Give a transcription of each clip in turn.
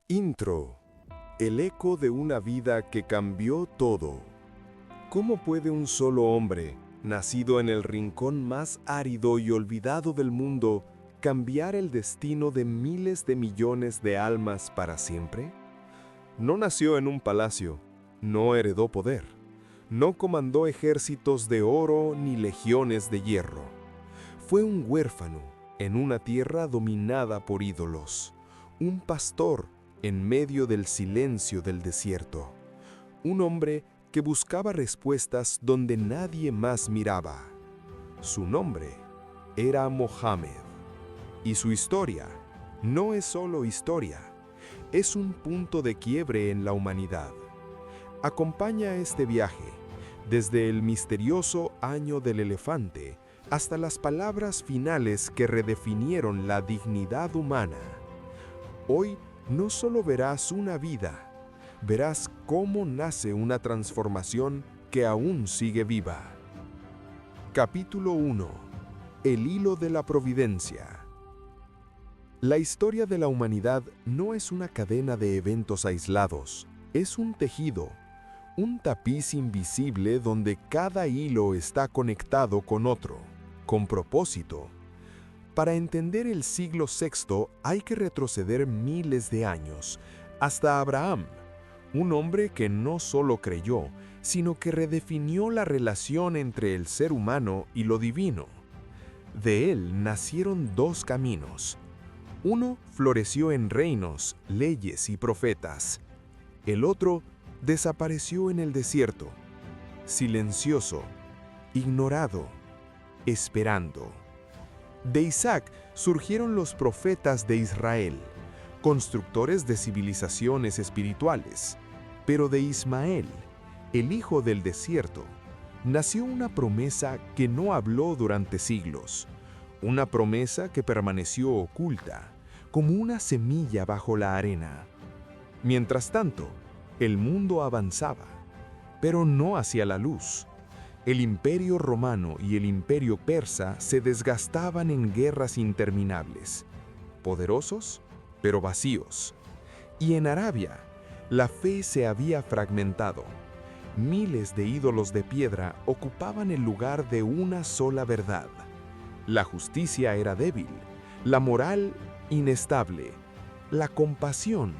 Intro. El eco de una vida que cambió todo. ¿Cómo puede un solo hombre, nacido en el rincón más árido y olvidado del mundo, cambiar el destino de miles de millones de almas para siempre? No nació en un palacio, no heredó poder, no comandó ejércitos de oro ni legiones de hierro. Fue un huérfano en una tierra dominada por ídolos, un pastor en medio del silencio del desierto, un hombre que buscaba respuestas donde nadie más miraba. Su nombre era Mohammed, y su historia no es solo historia, es un punto de quiebre en la humanidad. Acompaña este viaje, desde el misterioso año del elefante hasta las palabras finales que redefinieron la dignidad humana. Hoy no solo verás una vida, verás cómo nace una transformación que aún sigue viva. Capítulo 1. El hilo de la providencia. La historia de la humanidad no es una cadena de eventos aislados, es un tejido, un tapiz invisible donde cada hilo está conectado con otro, con propósito. Para entender el siglo VI hay que retroceder miles de años, hasta Abraham, un hombre que no solo creyó, sino que redefinió la relación entre el ser humano y lo divino. De él nacieron dos caminos. Uno floreció en reinos, leyes y profetas. El otro desapareció en el desierto, silencioso, ignorado, esperando. De Isaac surgieron los profetas de Israel, constructores de civilizaciones espirituales. Pero de Ismael, el hijo del desierto, nació una promesa que no habló durante siglos, una promesa que permaneció oculta, como una semilla bajo la arena. Mientras tanto, el mundo avanzaba, pero no hacia la luz. El imperio romano y el imperio persa se desgastaban en guerras interminables, poderosos, pero vacíos. Y en Arabia, la fe se había fragmentado. Miles de ídolos de piedra ocupaban el lugar de una sola verdad. La justicia era débil, la moral inestable, la compasión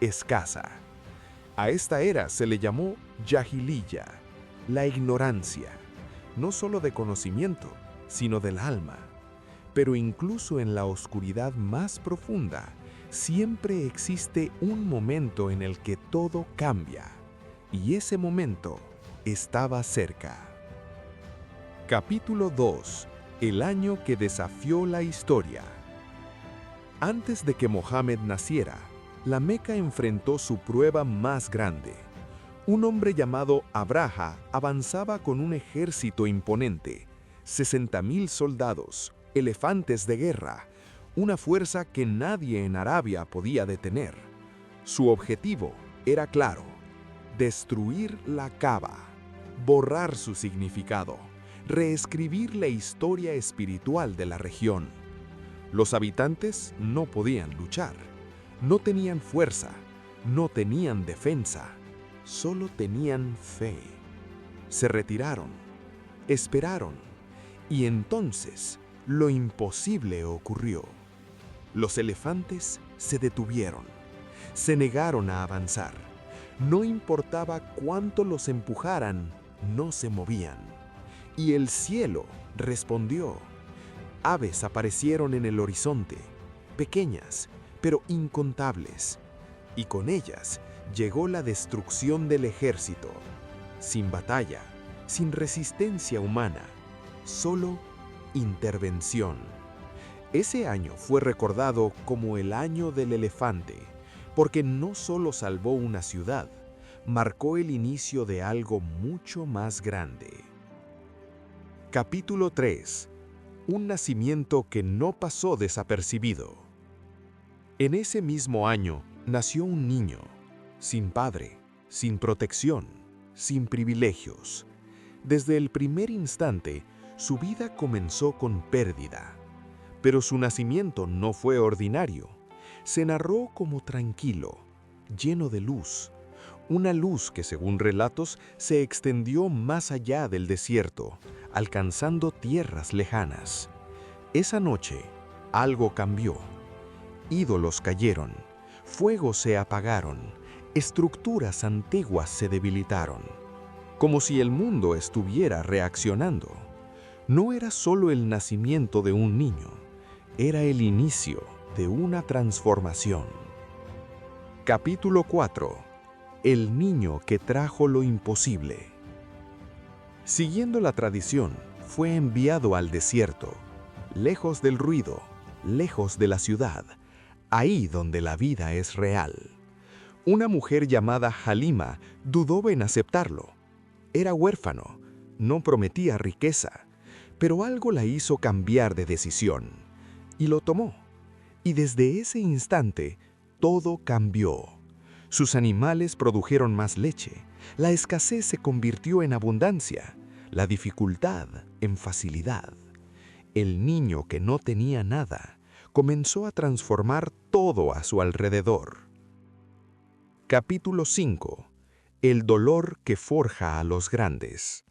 escasa. A esta era se le llamó Yahiliya, la ignorancia, no solo de conocimiento, sino del alma. Pero incluso en la oscuridad más profunda, siempre existe un momento en el que todo cambia, y ese momento estaba cerca. Capítulo 2. El año que desafió la historia. Antes de que Mohammed naciera, la Meca enfrentó su prueba más grande. Un hombre llamado Abraha avanzaba con un ejército imponente, 60.000 soldados, elefantes de guerra, una fuerza que nadie en Arabia podía detener. Su objetivo era claro: destruir la Kaaba, borrar su significado, reescribir la historia espiritual de la región. Los habitantes no podían luchar, no tenían fuerza, no tenían defensa. Solo tenían fe. Se retiraron, esperaron, y entonces lo imposible ocurrió. Los elefantes se detuvieron, se negaron a avanzar. No importaba cuánto los empujaran, no se movían. Y el cielo respondió. Aves aparecieron en el horizonte, pequeñas, pero incontables, y con ellas llegó la destrucción del ejército, sin batalla, sin resistencia humana, solo intervención. Ese año fue recordado como el año del elefante, porque no solo salvó una ciudad, marcó el inicio de algo mucho más grande. Capítulo 3. Un nacimiento que no pasó desapercibido. En ese mismo año nació un niño, sin padre, sin protección, sin privilegios. Desde el primer instante, su vida comenzó con pérdida. Pero su nacimiento no fue ordinario. Se narró como tranquilo, lleno de luz, una luz que, según relatos, se extendió más allá del desierto, alcanzando tierras lejanas. Esa noche, algo cambió. Ídolos cayeron, fuegos se apagaron, estructuras antiguas se debilitaron, como si el mundo estuviera reaccionando. No era solo el nacimiento de un niño, era el inicio de una transformación. Capítulo 4. El niño que trajo lo imposible. Siguiendo la tradición, fue enviado al desierto, lejos del ruido, lejos de la ciudad, ahí donde la vida es real. Una mujer llamada Halima dudó en aceptarlo. Era huérfano, no prometía riqueza, pero algo la hizo cambiar de decisión, y lo tomó. Y desde ese instante, todo cambió. Sus animales produjeron más leche, la escasez se convirtió en abundancia, la dificultad en facilidad. El niño que no tenía nada comenzó a transformar todo a su alrededor. Capítulo 5. El dolor que forja a los grandes.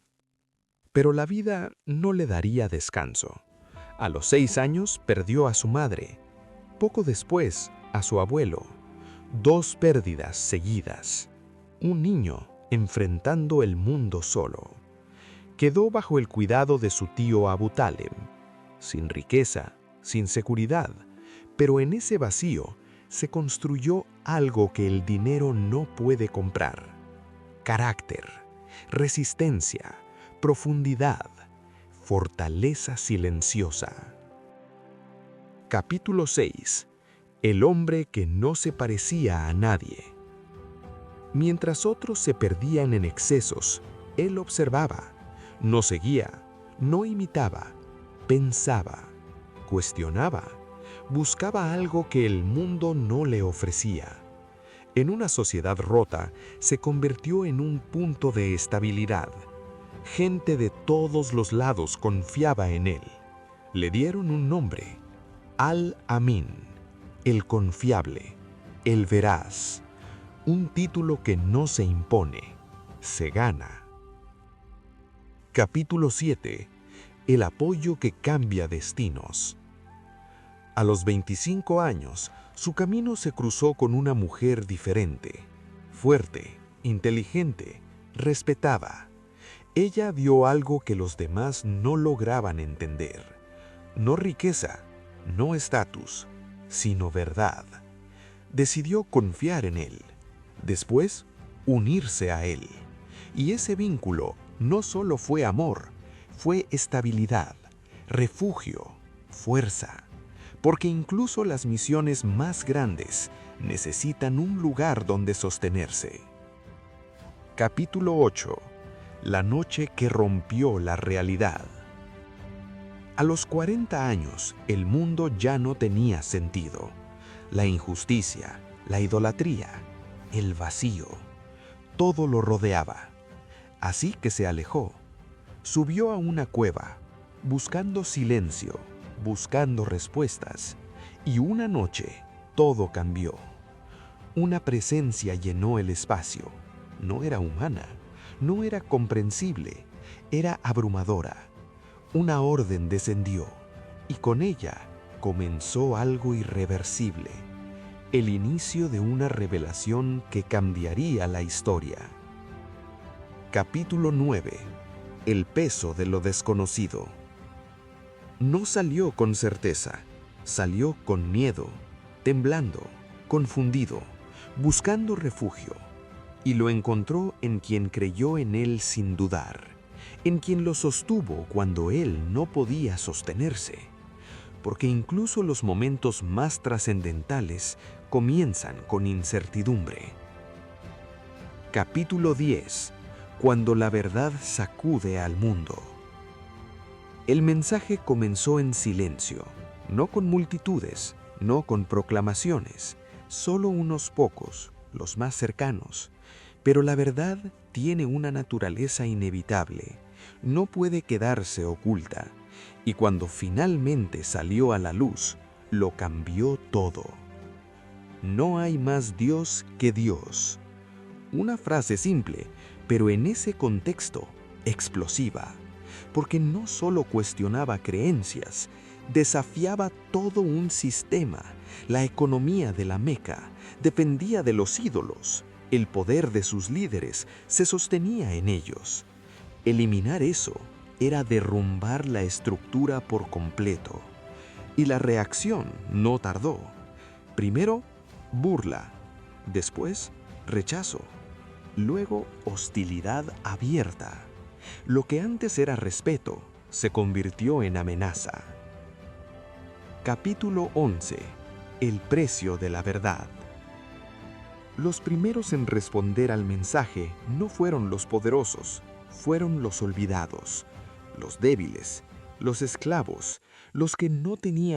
Pero la vida no le daría descanso. A los 6 años perdió a su madre. Poco después, a su abuelo. 2 pérdidas seguidas. Un niño enfrentando el mundo solo. Quedó bajo el cuidado de su tío Abu Taleb, sin riqueza, sin seguridad, pero en ese vacío se construyó algo que el dinero no puede comprar. Carácter, resistencia, profundidad, fortaleza silenciosa. Capítulo 6. El hombre que no se parecía a nadie. Mientras otros se perdían en excesos, él observaba, no seguía, no imitaba, pensaba, cuestionaba, buscaba algo que el mundo no le ofrecía. En una sociedad rota, se convirtió en un punto de estabilidad. Gente de todos los lados confiaba en él. Le dieron un nombre, Al-Amin, el confiable, el veraz. Un título que no se impone, se gana. Capítulo 7. El apoyo que cambia destinos. A los 25 años, su camino se cruzó con una mujer diferente, fuerte, inteligente, respetada. Ella vio algo que los demás no lograban entender. No riqueza, no estatus, sino verdad. Decidió confiar en él. Después, unirse a él. Y ese vínculo no solo fue amor, fue estabilidad, refugio, fuerza. Porque incluso las misiones más grandes necesitan un lugar donde sostenerse. Capítulo 8. La noche que rompió la realidad. A los 40 años, el mundo ya no tenía sentido. La injusticia, la idolatría, el vacío, todo lo rodeaba. Así que se alejó. Subió a una cueva, buscando silencio, buscando respuestas, y una noche todo cambió. Una presencia llenó el espacio. No era humana, no era comprensible, era abrumadora. Una orden descendió, y con ella comenzó algo irreversible, el inicio de una revelación que cambiaría la historia. Capítulo 9. El peso de lo desconocido. No salió con certeza, salió con miedo, temblando, confundido, buscando refugio, y lo encontró en quien creyó en él sin dudar, en quien lo sostuvo cuando él no podía sostenerse, porque incluso los momentos más trascendentales comienzan con incertidumbre. Capítulo 10. Cuando la verdad sacude al mundo. El mensaje comenzó en silencio, no con multitudes, no con proclamaciones, solo unos pocos, los más cercanos. Pero la verdad tiene una naturaleza inevitable, no puede quedarse oculta, y cuando finalmente salió a la luz, lo cambió todo. No hay más Dios que Dios. Una frase simple, pero en ese contexto, explosiva, porque no solo cuestionaba creencias, desafiaba todo un sistema, la economía de la Meca, dependía de los ídolos, el poder de sus líderes se sostenía en ellos. Eliminar eso era derrumbar la estructura por completo. Y la reacción no tardó. Primero, burla, después, rechazo, luego hostilidad abierta. Lo que antes era respeto se convirtió en amenaza. Capítulo 11. El precio de la verdad. Los primeros en responder al mensaje no fueron los poderosos, fueron los olvidados, los débiles, los esclavos, los que no tenían